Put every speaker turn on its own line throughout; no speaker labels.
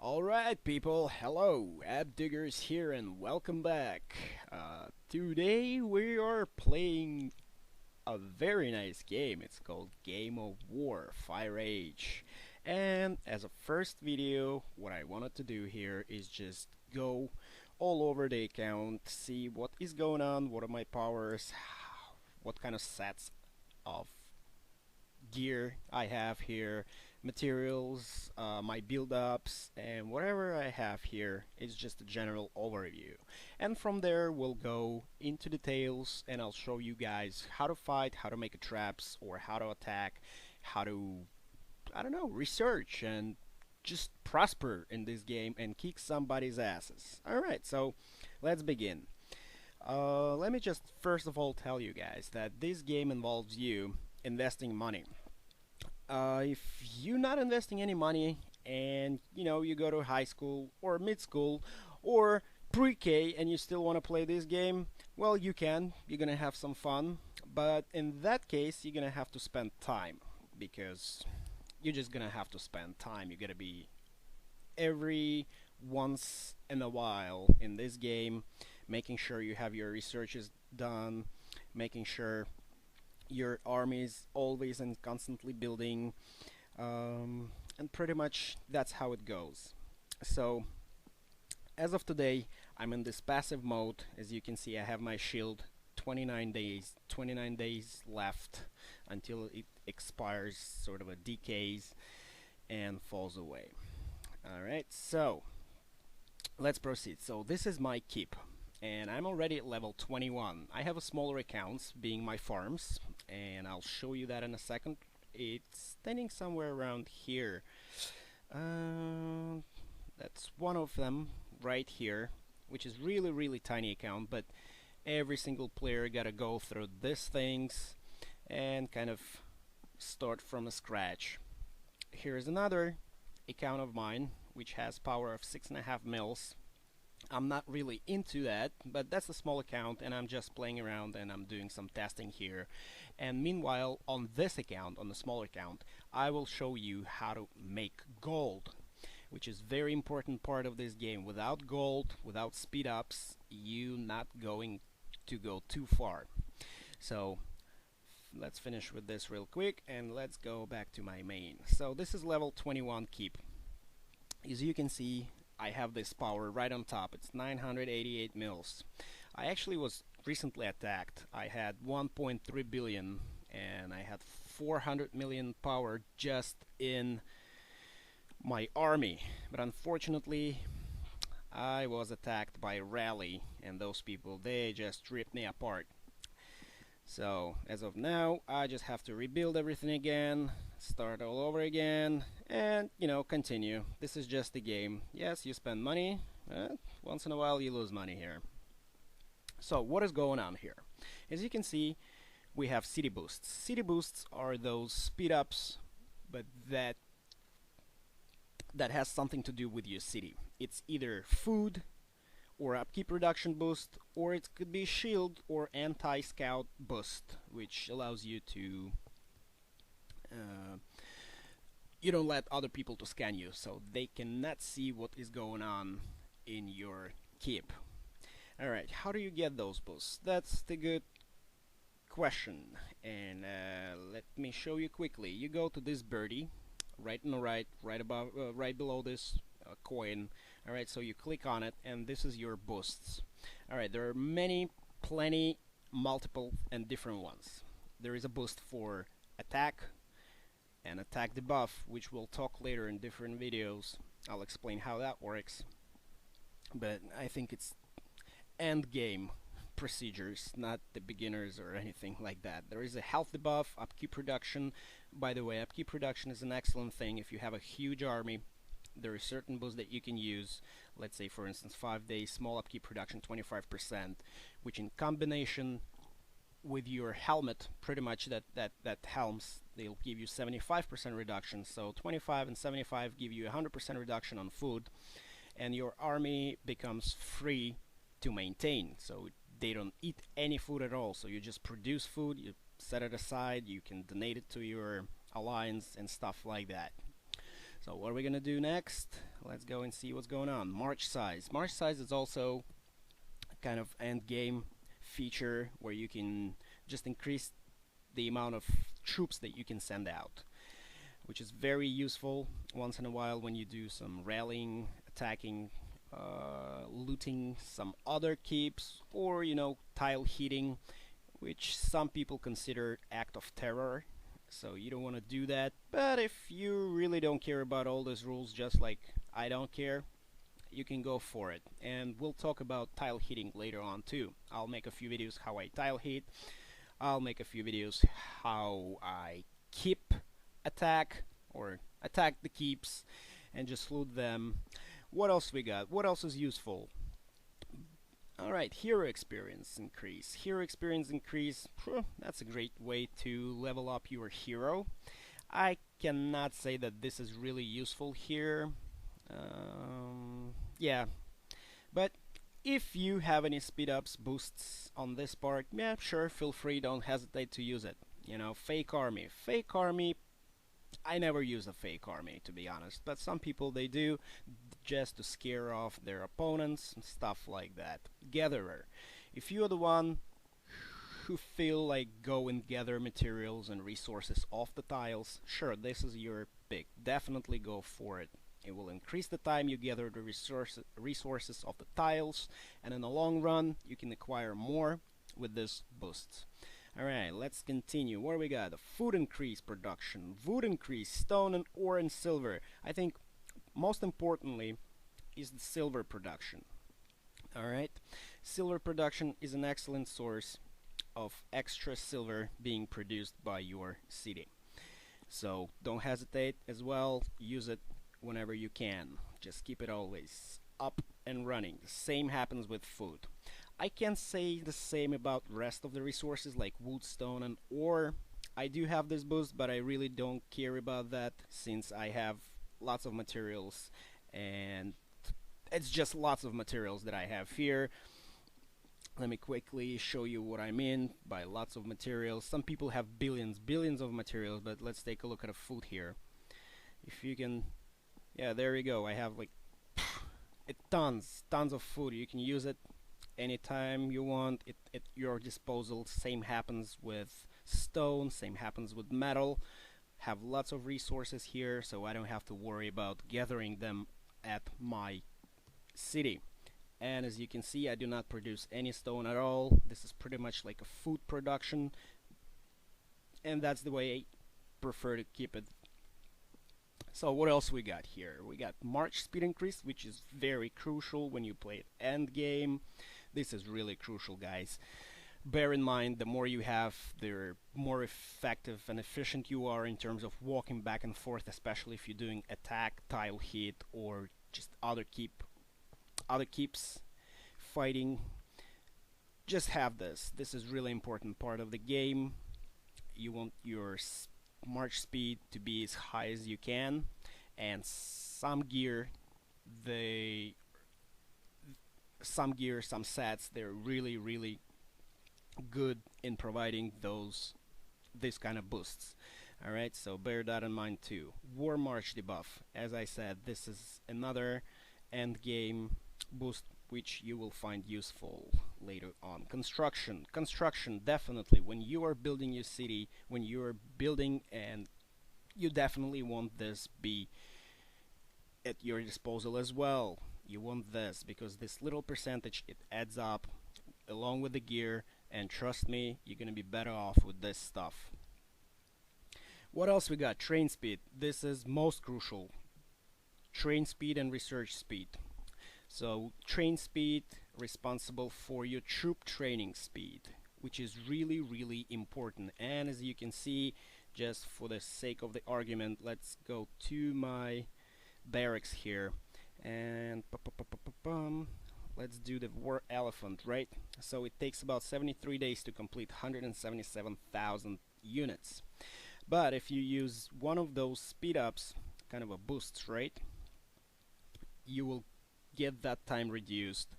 Alright people, hello, AppDiggers here and welcome back. Today we are playing a very nice game. It's called Game of War, Fire Age. And as a first video, what I wanted to do here is just go all over the account, see what is going on, what are my powers, what kind of sets of gear I have here, materials, my build-ups, and whatever I have here is just a general overview. And from there we'll go into details and I'll show you guys how to fight, how to make traps, or how to attack, how to, I don't know, research and just prosper in this game and kick somebody's asses. Alright, so let's begin. Let me just first of all tell you guys that this game involves you investing money. If you're not investing any money and you go to high school or mid school or pre-K and you still want to play this game, well, you can. You're gonna have some fun, but in that case, you're gonna have to spend time because you're just gonna have to spend time. You're gonna be every once in a while in this game, making sure you have your researches done, making sure your army is always and constantly building, and pretty much that's how it goes. So as of today, I'm in this passive mode. As you can see, I have my shield 29 days left until it expires, sort of a decays and falls away. Alright, so let's proceed. So this is my keep and I'm already at level 21. I have a smaller accounts being my farms, and I'll show you that in a second. It's standing somewhere around here. That's one of them right here, which is really tiny account, but every single player gotta go through these things and kind of start from scratch. Here's another account of mine which has power of 6.5 mils. I'm not really into that, but that's a small account and I'm just playing around and I'm doing some testing here. And meanwhile, on this account, on the small account, I will show you how to make gold, which is very important part of this game. Without gold, without speed ups, you're not going to go too far. So let's finish with this real quick and let's go back to my main. So this is level 21 keep. As you can see, I have this power right on top. It's 988 mils. I actually was recently attacked. I had 1.3 billion and I had 400 million power just in my army. But unfortunately, I was attacked by Rally, and those people, they just ripped me apart. So as of now, I just have to rebuild everything again, start all over again, and continue. This is just a game. Yes, you spend money, once in a while you lose money here. So what is going on here? As you can see, we have city boosts. City boosts are those speed ups, but that has something to do with your city. It's either food or upkeep reduction boost, or it could be shield or anti-scout boost, which allows you to you don't let other people to scan you, so they cannot see what is going on in your keep. Alright, how do you get those boosts? That's the good question, and let me show you quickly. You go to this birdie right on the right above, right below this coin. Alright, so you click on it and this is your boosts. Alright, there are plenty, multiple and different ones. There is a boost for attack and attack debuff, which we'll talk later in different videos. I'll explain how that works, but I think it's end game procedures, not the beginners or anything like that. There is a health debuff, upkeep reduction. By the way, upkeep reduction is an excellent thing if you have a huge army. There are certain boosts that you can use. Let's say, for instance, 5 days small upkeep reduction 25%, which in combination with your helmet, pretty much that helms, they'll give you 75% reduction. So 25 and 75 give you 100% reduction on food, and your army becomes free to maintain. So they don't eat any food at all. So you just produce food, you set it aside, you can donate it to your alliance and stuff like that. So what are we gonna do next? Let's go and see what's going on. March size. March size is also a kind of end game feature where you can just increase the amount of troops that you can send out, which is very useful once in a while when you do some rallying, attacking, looting some other keeps, or tile hitting, which some people consider act of terror. So you don't want to do that. But if you really don't care about all those rules, just like I don't care, you can go for it. And we'll talk about tile hitting later on too. I'll make a few videos how I tile hit. I'll make a few videos how I keep attack or attack the keeps and just loot them. What else we got? What else is useful? Alright, hero experience increase. Hero experience increase, that's a great way to level up your hero. I cannot say that this is really useful here. Yeah, but if you have any speed ups, boosts on this part, yeah, sure, feel free, don't hesitate to use it. Fake army. Fake army, I never use a fake army, to be honest, but some people they do, just to scare off their opponents and stuff like that. Gatherer. If you're the one who feel like go and gather materials and resources off the tiles, sure, this is your pick. Definitely go for it. It will increase the time you gather the resources of the tiles, and in the long run, you can acquire more with this boost. Alright, let's continue. What do we got? The food increase production, wood increase, stone and ore and silver. I think most importantly is the silver production. Alright, silver production is an excellent source of extra silver being produced by your city. So don't hesitate as well, use it whenever you can. Just keep it always up and running. The same happens with food. I can't say the same about the rest of the resources like wood, stone and ore. I do have this boost, but I really don't care about that since I have lots of materials, and it's just lots of materials that I have here. Let me quickly show you what I mean by lots of materials. Some people have billions of materials, but let's take a look at a food here. If you can, yeah, there you go. I have like tons of food. You can use it anytime you want, it at your disposal. Same happens with stone, same happens with metal. Have lots of resources here, so I don't have to worry about gathering them at my city. And as you can see, I do not produce any stone at all. This is pretty much like a food production, and that's the way I prefer to keep it. So what else we got here? We got march speed increase, which is very crucial when you play it end game. This is really crucial, guys. Bear in mind, the more you have, the more effective and efficient you are in terms of walking back and forth, especially if you're doing attack, tile hit, or just other keeps fighting. Just have this. This is really important part of the game. You want your march speed to be as high as you can, and some sets, they're really good in providing this kind of boosts. Alright, so bear that in mind too. War March debuff. As I said, this is another end game boost which you will find useful later on. Construction. Construction, definitely. When you are building your city, when you are building, and you definitely want this be at your disposal as well. You want this because this little percentage, it adds up along with the gear, and trust me, you're gonna be better off with this stuff. What else we got? Train speed. This is most crucial. Train speed and research speed. So train speed responsible for your troop training speed, which is really important. And as you can see, just for the sake of the argument, let's go to my barracks here and let's do the war elephant, right? So it takes about 73 days to complete 177,000 units. But if you use one of those speed ups, kind of a boost, right, you will get that time reduced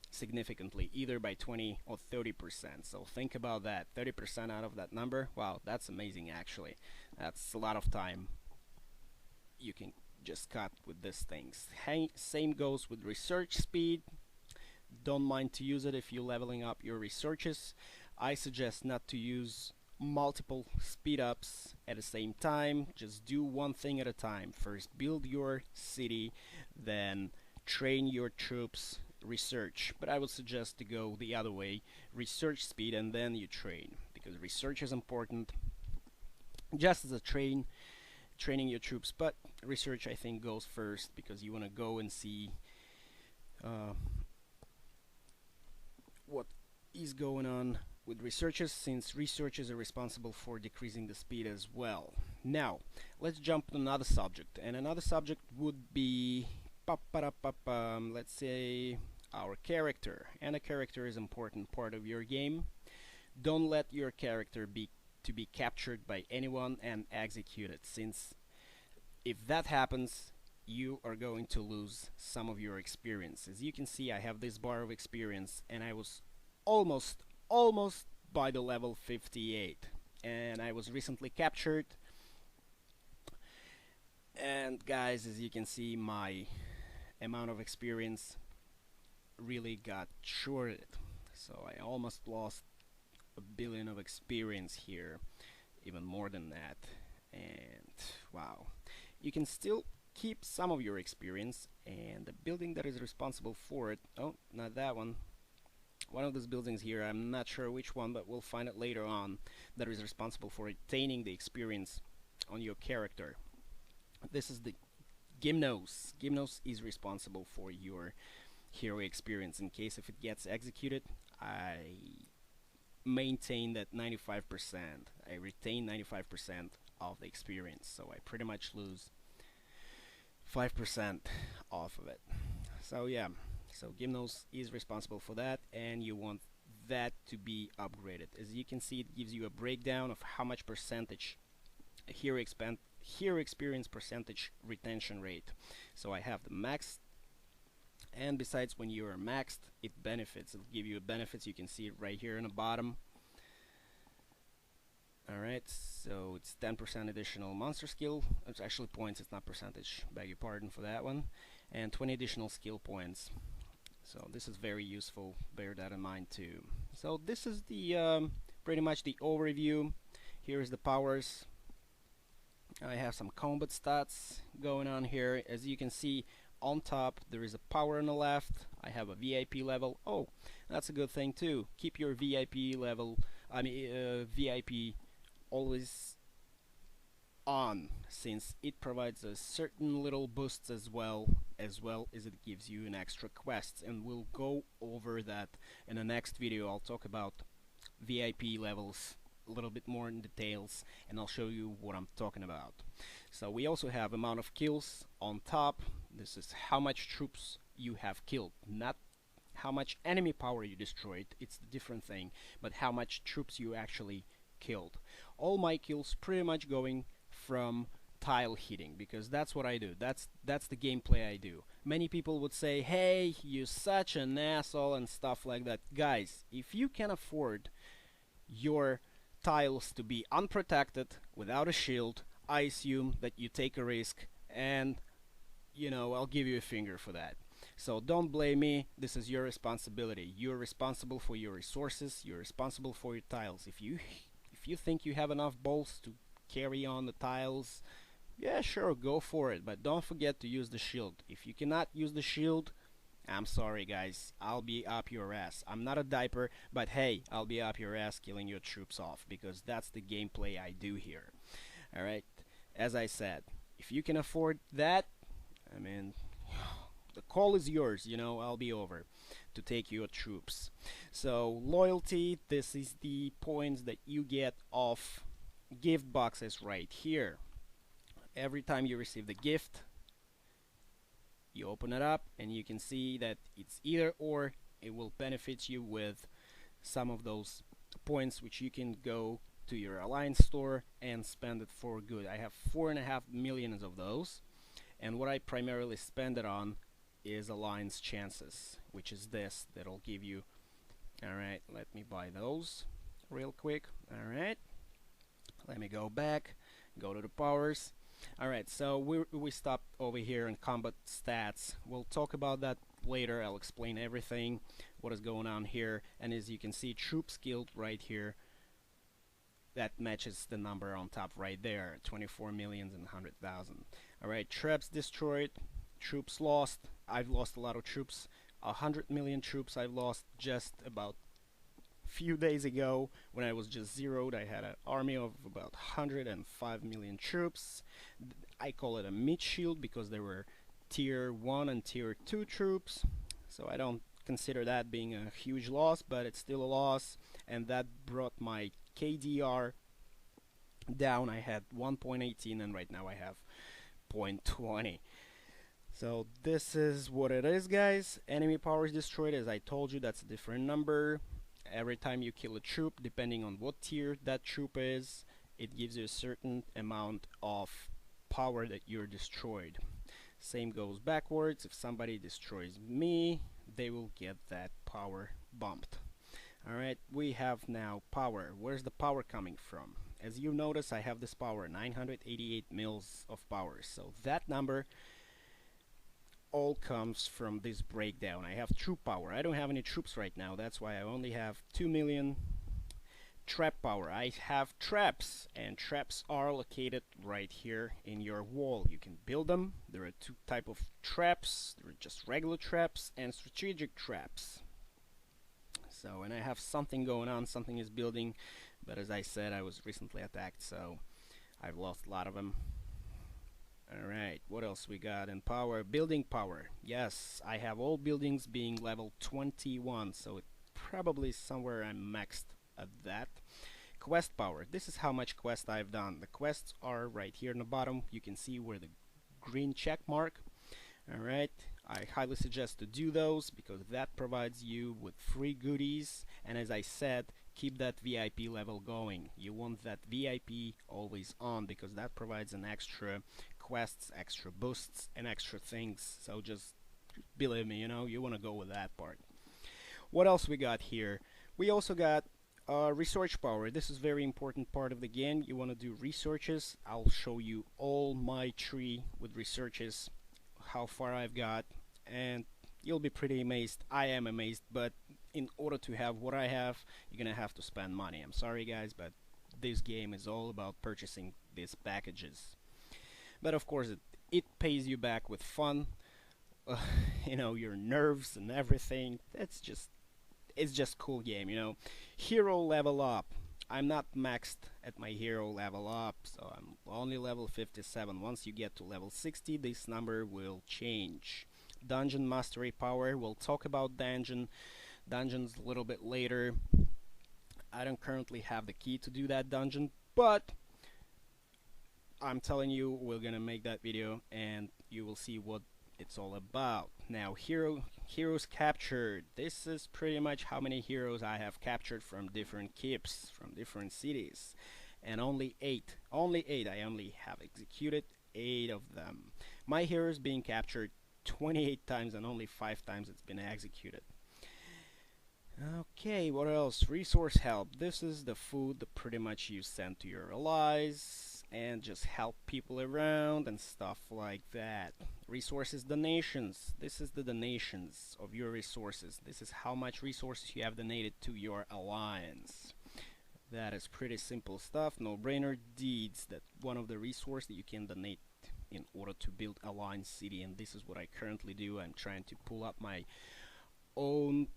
significantly, either by 20 or 30%. So think about that. 30% out of that number, wow, that's amazing. Actually, that's a lot of time you can just cut with these things. Same goes with research speed. Don't mind to use it if you're leveling up your researches. I suggest not to use multiple speed ups at the same time. Just do one thing at a time. First build your city, then train your troops, research. But I would suggest to go the other way, research speed and then you train, because research is important just as a training your troops, but research I think goes first because you want to go and see uh, what is going on with researchers, since researchers are responsible for decreasing the speed as well. Now, let's jump to another subject, and another subject would be let's say our character. And a character is an important part of your game. Don't let your character be captured by anyone and executed, since if that happens, you are going to lose some of your experience. As you can see, I have this bar of experience, and I was almost by the level 58, and I was recently captured. And guys, as you can see, my amount of experience really got shorted, so I almost lost a billion of experience here, even more than that. And wow, you can still keep some of your experience, and the building that is responsible for it, oh, not that one, one of those buildings here, I'm not sure which one, but we'll find it later on, that is responsible for retaining the experience on your character. This is the Gymnos. Gymnos is responsible for your hero experience. In case if it gets executed, I maintain that 95%. I retain 95% of the experience, so I pretty much lose 5% off of it. So yeah, so Gymnos is responsible for that, and you want that to be upgraded. As you can see, it gives you a breakdown of how much percentage hero experience percentage retention rate. So I have the max, and besides, when you are maxed, it benefits. It'll give you benefits. You can see it right here in the bottom. Alright, so it's 10% additional monster skill. It's actually points, it's not percentage. Beg your pardon for that one. And 20 additional skill points. So this is very useful. Bear that in mind too. So this is the pretty much the overview. Here's the powers. I have some combat stats going on here. As you can see, on top there is a power on the left. I have a VIP level. Oh, that's a good thing too. Keep your VIP level, VIP always on, since it provides a certain little boosts as well as it gives you an extra quests, and we'll go over that in the next video. I'll talk about VIP levels a little bit more in details, and I'll show you what I'm talking about. So we also have amount of kills on top. This is how much troops you have killed, not how much enemy power you destroyed. It's a different thing, but how much troops you actually killed. All my kills pretty much going from tile hitting, because that's what I do. That's the gameplay I do. Many people would say, hey, you're such an asshole and stuff like that. Guys, if you can afford your tiles to be unprotected without a shield, I assume that you take a risk, and you know, I'll give you a finger for that. So don't blame me. This is your responsibility. You're responsible for your resources. You're responsible for your tiles. If you think you have enough balls to carry on the tiles, yeah, sure, go for it, but don't forget to use the shield. If you cannot use the shield, I'm sorry guys, I'll be up your ass. I'm not a diaper, but hey, I'll be up your ass killing your troops off, because that's the gameplay I do here. Alright, as I said, if you can afford that, I mean, the call is yours, you know, I'll be over to take your troops. So loyalty, this is the points that you get off gift boxes right here. Every time you receive the gift, you open it up and you can see that it's either or. It will benefit you with some of those points, which you can go to your alliance store and spend it for good. I have 4.5 million of those, and what I primarily spend it on is alliance chances, which is this that'll give you. Alright, let me buy those real quick. Alright, let me go back, go to the powers. Alright, so we stopped over here in combat stats. We'll talk about that later. I'll explain everything, what is going on here. And as you can see, troops killed right here. That matches the number on top right there, 24 millions and 100,000. Alright, traps destroyed, troops lost. I've lost a lot of troops. 100 million troops I've lost just about few days ago when I was just zeroed. I had an army of about 105 million troops. I call it a mid shield because there were tier 1 and tier 2 troops, so I don't consider that being a huge loss, but it's still a loss, and that brought my KDR down. I had 1.18 and right now I have 0.20. So this is what it is, guys. Enemy power is destroyed. As I told you, that's a different number. Every time you kill a troop, depending on what tier that troop is, it gives you a certain amount of power that you're destroyed. Same goes backwards. If somebody destroys me, they will get that power bumped. Alright, we have now power. Where's the power coming from? As you notice, I have this power, 988 mils of power. So that number all comes from this breakdown. I have troop power. I don't have any troops right now. That's why I only have 2 million trap power. I have traps, and traps are located right here in your wall. You can build them. There are two type of traps. There are just regular traps and strategic traps. So, and I have something going on. Something is building, but as I said, I was recently attacked, so I've lost a lot of them. Alright, what else we got in power? Building power. Yes, I have all buildings being level 21, so it probably somewhere I'm maxed at that. Quest power. This is how much quest I've done. The quests are right here in the bottom. You can see where the green check mark. Alright, I highly suggest to do those because that provides you with free goodies, and as I said, keep that VIP level going. You want that VIP always on because that provides an extra quests, extra boosts, and extra things. So just believe me, you want to go with that part. What else we got here? We also got research power. This is very important part of the game. You want to do researches. I'll show you all my tree with researches, how far I've got, and you'll be pretty amazed. I am amazed, but in order to have what I have, you're gonna have to spend money. I'm sorry guys, but this game is all about purchasing these packages. But of course it pays you back with fun, your nerves and everything. It's just cool game, Hero level up. I'm not maxed at my hero level up, so I'm only level 57. Once you get to level 60, this number will change. Dungeon mastery power. We'll talk about dungeons a little bit later. I don't currently have the key to do that dungeon, but I'm telling you, we're gonna make that video and you will see what it's all about. Now, heroes captured. This is pretty much how many heroes I have captured from different keeps, from different cities, and only 8. Only 8. I only have executed 8 of them. My heroes being captured 28 times and only 5 times it's been executed. Okay, what else? Resource help. This is the food that pretty much you send to your allies and just help people around and stuff like that. Resources donations. This is the donations of your resources. This is how much resources you have donated to your alliance. That is pretty simple stuff. No-brainer deeds. That one of the resources that you can donate in order to build alliance city, and this is what I currently do. I'm trying to pull up my own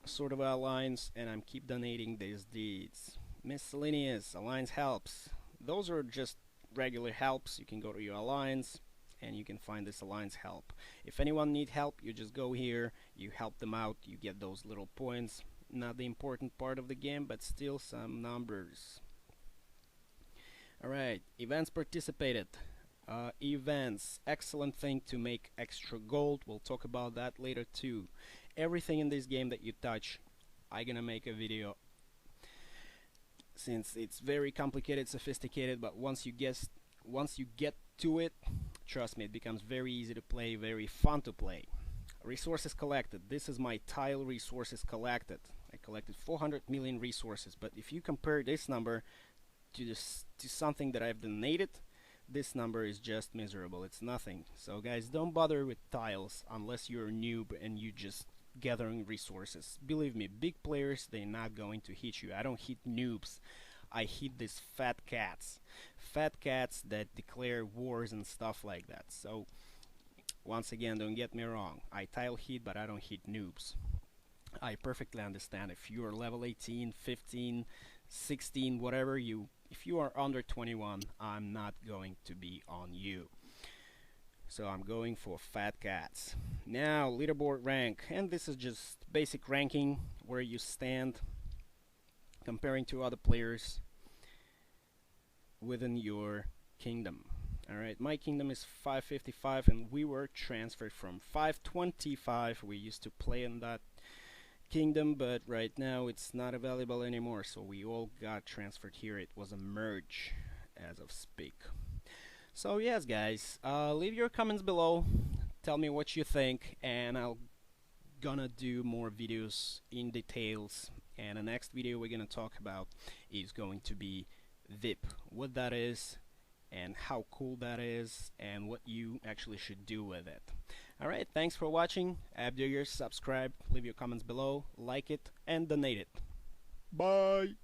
sort of alliance, and I'm keep donating these deeds. Miscellaneous alliance helps. Those are just regular helps. You can go to your alliance and you can find this alliance help. If anyone need help, you just go here, you help them out, you get those little points. Not the important part of the game, but still some numbers. Alright, events participated. Events, excellent thing to make extra gold. We'll talk about that later too. Everything in this game that you touch, I'm gonna make a video, since it's very complicated, sophisticated, but once you get to it, trust me, it becomes very easy to play, very fun to play. Resources collected. This is my tile resources collected. I collected 400 million resources, but if you compare this number to something that I've donated, this number is just miserable. It's nothing. So guys, don't bother with tiles unless you're a noob and you just gathering resources. Believe me, big players, they're not going to hit you. I don't hit noobs. I hit these fat cats. Fat cats that declare wars and stuff like that. So once again, don't get me wrong. I tile hit, but I don't hit noobs. I perfectly understand if you are level 18, 15, 16, whatever if you are under 21, I'm not going to be on you. So I'm going for fat cats. Now, leaderboard rank, and this is just basic ranking where you stand comparing to other players within your kingdom. Alright, my kingdom is 555 and we were transferred from 525. We used to play in that kingdom, but right now it's not available anymore, so we all got transferred here. It was a merge as of speak. So yes guys, leave your comments below, tell me what you think, and I'll gonna do more videos in details. And the next video we're gonna talk about is going to be VIP, what that is and how cool that is and what you actually should do with it. Alright, thanks for watching. AppDiggers, subscribe, leave your comments below, like it, and donate it. Bye!